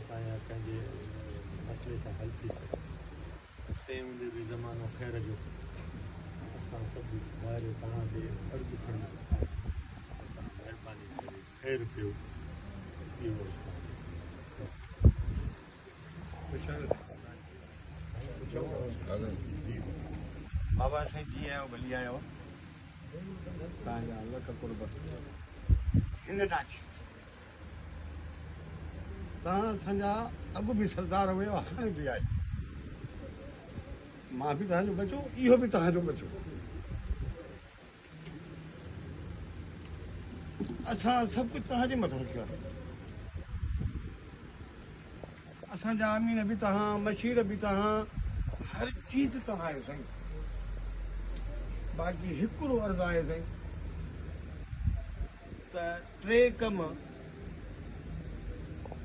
असांजा कंहिंजे मसइले सां हल थी सघे तंहिं हूंदे बि ज़मानो ख़ैर जो असां सभु ॿाहिरि तव्हां ते अर्ज़ु खणी महिरबानी करे ख़ैरु पियो इहो बाबा साईं जीअं आहियो भली आहियो तव्हांजा लख कुर्ब हिन तव्हांजी तव्हां असांजा अॻु बि सरदार हुयो हाणे बि आहे मां बि तव्हांजो बचो इहो बि तव्हांजो बचो असां सभु कुझु तव्हांजे मथां रखियो आहे असांजा अमीन बि तव्हां मशीर बि तव्हां हर चीज़ तव्हां आहियो साईं बाक़ी हिकिड़ो अर्ज़ु आहे साईं त टे कम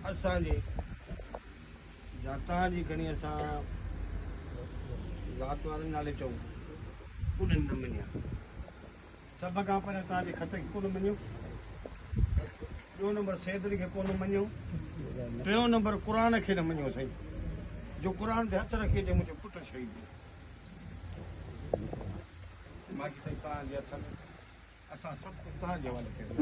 असांजे या तव्हांजी खणी असां ज़ात वारे नाले चऊं उन्हनि न मञिया सभ खां पहिरियों तव्हांजे ख़त खे कोन मञियो ॿियो नंबर सैदरी खे कोन मञियो टियों नंबर क़ुर खे न मञियो साईं जो क़ुर ते हथ रखी अचे मुंहिंजो पुटु शहीद बाक़ी साईं तव्हांजे हथनि असां सभु कुझु तव्हांजे हवाले कयूं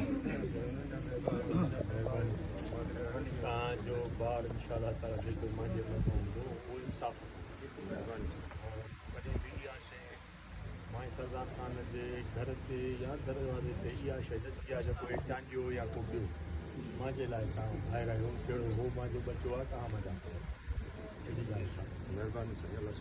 तव्हांजो ॿार इनशा ताला जेको मुंहिंजे मथां हूंदो उहो इंसाफ़ कॾहिं बि इहा शइ मां सरदार ख़ान जे घर ते या दरवाज़े ते इहा शइ न थी आहे जेको चांडियो या को ॿियो मुंहिंजे लाइ तव्हां ॿाहिरि आहियो कहिड़ो हो मुंहिंजो बचो आहे तव्हां मज़ा कयो अहिड़ी ॻाल्हि महिरबानी साईं अलाह